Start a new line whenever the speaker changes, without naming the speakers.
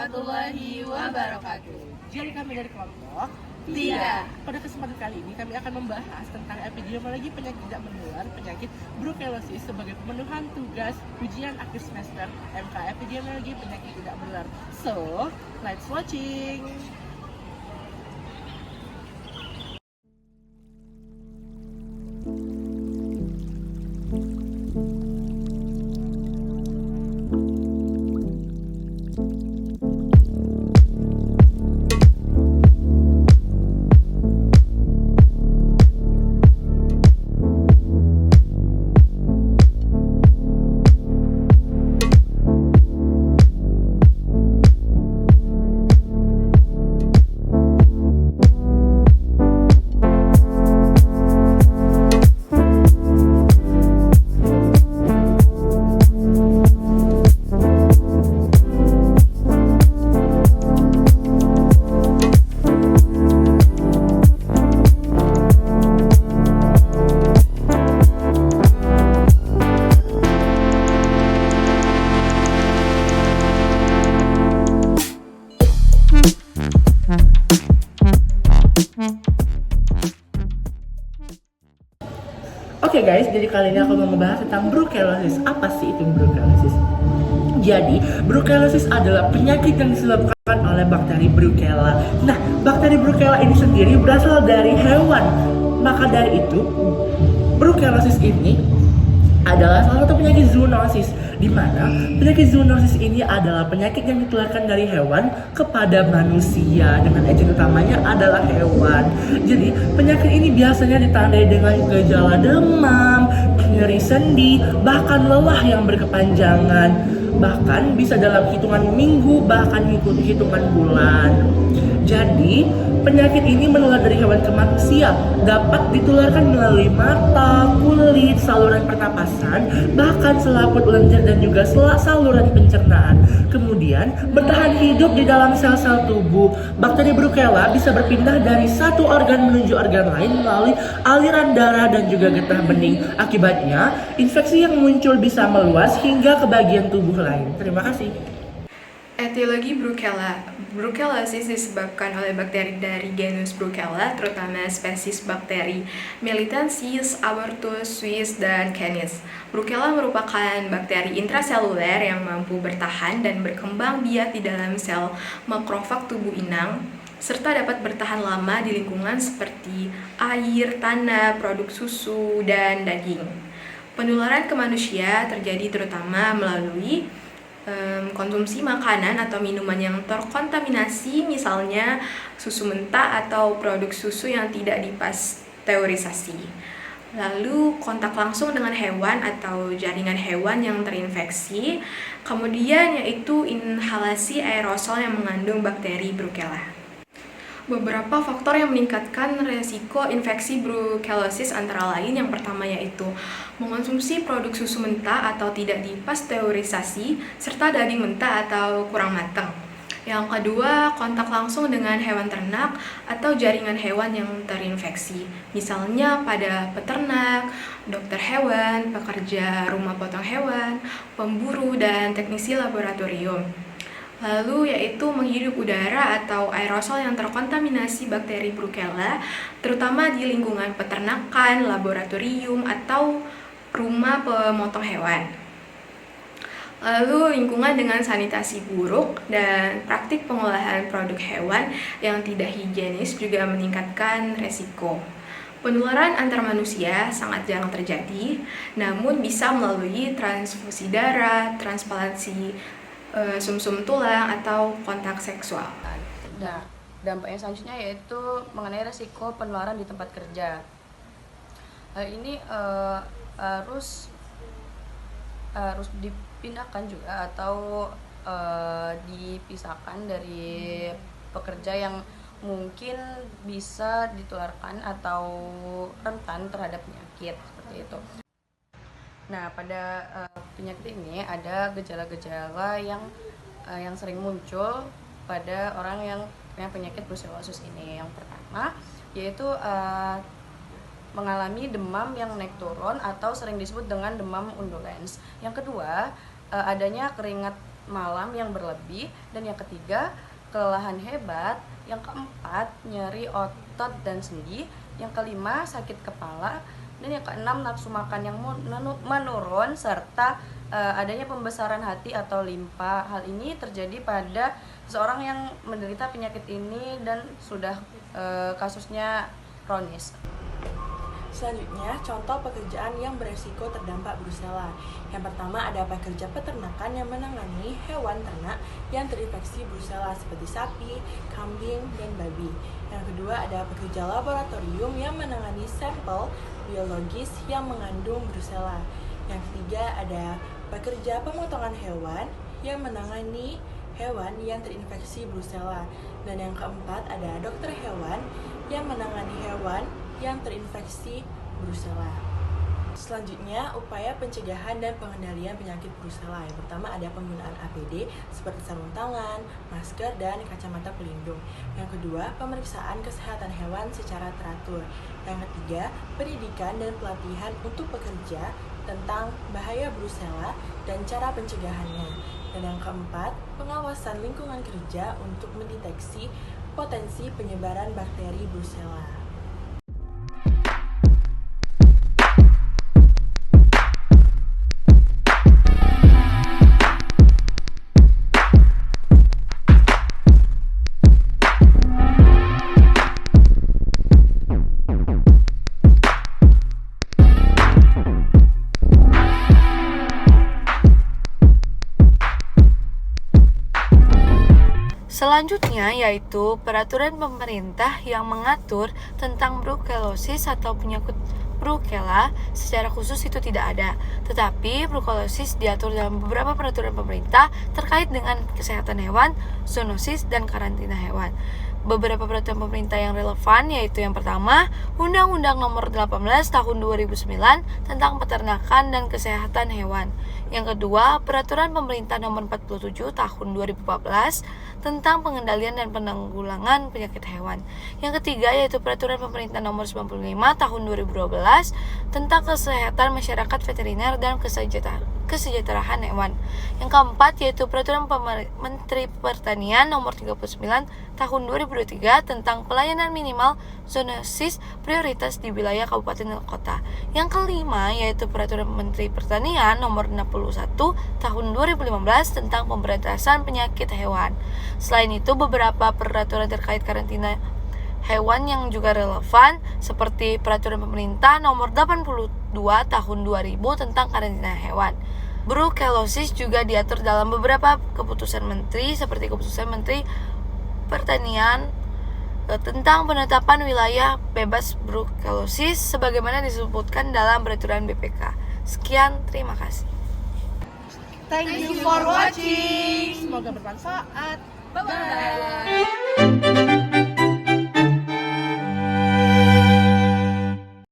warahmatullahi wabarakatuh.
Jadi kami dari kelompok
Tidak.
Pada kesempatan kali ini kami akan membahas tentang epidemiologi penyakit tidak menular, penyakit brucellosis sebagai pemenuhan tugas ujian akhir semester MK epidemiologi penyakit tidak menular. So, let's watching. Oke guys, jadi kali ini aku mau membahas tentang brucellosis. Apa sih itu brucellosis? Jadi, brucellosis adalah penyakit yang disebabkan oleh bakteri Brucella. Nah, bakteri Brucella ini sendiri berasal dari hewan. Maka dari itu, brucellosis ini adalah salah satu penyakit zoonosis, di mana penyakit zoonosis ini adalah penyakit yang ditularkan dari hewan kepada manusia dengan agent utamanya adalah hewan. Jadi penyakit ini biasanya ditandai dengan gejala demam, nyeri sendi, bahkan lelah yang berkepanjangan, bahkan bisa dalam hitungan minggu, bahkan hitungan bulan. Jadi, penyakit ini menular dari hewan ke manusia, dapat ditularkan melalui mata, kulit, saluran pernapasan, bahkan selaput lendir dan juga saluran pencernaan. Kemudian, bertahan hidup di dalam sel-sel tubuh. Bakteri Brucella bisa berpindah dari satu organ menuju organ lain melalui aliran darah dan juga getah bening. Akibatnya, infeksi yang muncul bisa meluas hingga ke bagian tubuh lain. Terima kasih.
Etiologi Brucella. Brucellosis disebabkan oleh bakteri dari genus Brucella, terutama spesies bakteri Militansis, Abortus, Suis, dan Canis. Brucella merupakan bakteri intraseluler yang mampu bertahan dan berkembang biak di dalam sel makrofag tubuh inang, serta dapat bertahan lama di lingkungan seperti air, tanah, produk susu, dan daging. Penularan ke manusia terjadi terutama melalui konsumsi makanan atau minuman yang terkontaminasi, misalnya susu mentah atau produk susu yang tidak dipasteurisasi. Lalu kontak langsung dengan hewan atau jaringan hewan yang terinfeksi, kemudian yaitu inhalasi aerosol yang mengandung bakteri Brucella. Beberapa faktor yang meningkatkan resiko infeksi brucellosis antara lain yang pertama yaitu mengonsumsi produk susu mentah atau tidak dipasteurisasi serta daging mentah atau kurang matang. Yang kedua, kontak langsung dengan hewan ternak atau jaringan hewan yang terinfeksi, misalnya pada peternak, dokter hewan, pekerja rumah potong hewan, pemburu, dan teknisi laboratorium. Lalu yaitu menghirup udara atau aerosol yang terkontaminasi bakteri Brucella, terutama di lingkungan peternakan, laboratorium, atau rumah pemotong hewan. Lalu lingkungan dengan sanitasi buruk dan praktik pengolahan produk hewan yang tidak higienis juga meningkatkan resiko. Penularan antar manusia sangat jarang terjadi, namun bisa melalui transfusi darah, transplantasi sumsum tulang, atau kontak seksual.
Nah, dampaknya selanjutnya yaitu mengenai resiko penularan di tempat kerja. Hal ini harus dipindahkan juga atau dipisahkan dari pekerja yang mungkin bisa ditularkan atau rentan terhadap penyakit seperti itu. Nah, pada penyakit ini ada gejala-gejala yang sering muncul pada orang yang punya penyakit brucellosis ini. Yang pertama yaitu mengalami demam yang naik turun atau sering disebut dengan demam undulans. Yang kedua, adanya keringat malam yang berlebih, dan yang ketiga kelelahan hebat, yang keempat nyeri otot dan sendi, yang kelima sakit kepala, dan yang keenam nafsu makan yang menurun serta adanya pembesaran hati atau limpa. Hal ini terjadi pada seseorang yang menderita penyakit ini dan sudah kasusnya kronis.
Selanjutnya, contoh pekerjaan yang beresiko terdampak Brucella. Yang pertama ada pekerja peternakan yang menangani hewan ternak yang terinfeksi Brucella seperti sapi, kambing, dan babi. Yang kedua ada pekerja laboratorium yang menangani sampel biologis yang mengandung Brucella. Yang ketiga ada pekerja pemotongan hewan yang menangani hewan yang terinfeksi Brucella. Dan yang keempat ada dokter hewan yang menangani hewan yang terinfeksi Brucella. Selanjutnya, upaya pencegahan dan pengendalian penyakit Brucella. Yang pertama ada penggunaan APD seperti sarung tangan, masker, dan kacamata pelindung. Yang kedua, pemeriksaan kesehatan hewan secara teratur. Yang ketiga, pendidikan dan pelatihan untuk pekerja tentang bahaya Brucella dan cara pencegahannya. Dan yang keempat, pengawasan lingkungan kerja untuk mendeteksi potensi penyebaran bakteri Brucella.
Selanjutnya yaitu peraturan pemerintah yang mengatur tentang brucellosis atau penyakit Brucella. Secara khusus itu tidak ada, tetapi brucellosis diatur dalam beberapa peraturan pemerintah terkait dengan kesehatan hewan, zoonosis, dan karantina hewan. Beberapa peraturan pemerintah yang relevan yaitu yang pertama, Undang-Undang Nomor 18 Tahun 2009 tentang Peternakan dan Kesehatan Hewan. Yang kedua, Peraturan Pemerintah Nomor 47 Tahun 2014 tentang Pengendalian dan Penanggulangan Penyakit Hewan. Yang ketiga yaitu Peraturan Pemerintah Nomor 95 Tahun 2012 tentang Kesehatan Masyarakat Veteriner dan Kesejahteraan Hewan. Yang keempat yaitu Peraturan Menteri Pertanian Nomor 39 Tahun 2023 tentang Pelayanan Minimal Zoonosis Prioritas di Wilayah Kabupaten dan Kota. Yang kelima yaitu Peraturan Menteri Pertanian Nomor 61 Tahun 2015 tentang Pemberantasan Penyakit Hewan. Selain itu, beberapa peraturan terkait karantina hewan yang juga relevan seperti Peraturan Pemerintah Nomor 82 Tahun 2000 tentang karantina hewan. Brucellosis juga diatur dalam beberapa keputusan menteri seperti Keputusan Menteri Pertanian tentang penetapan wilayah bebas brucellosis sebagaimana disebutkan dalam peraturan BPK. Sekian, terima kasih.
Thank you for watching. Semoga bermanfaat. Bye-bye.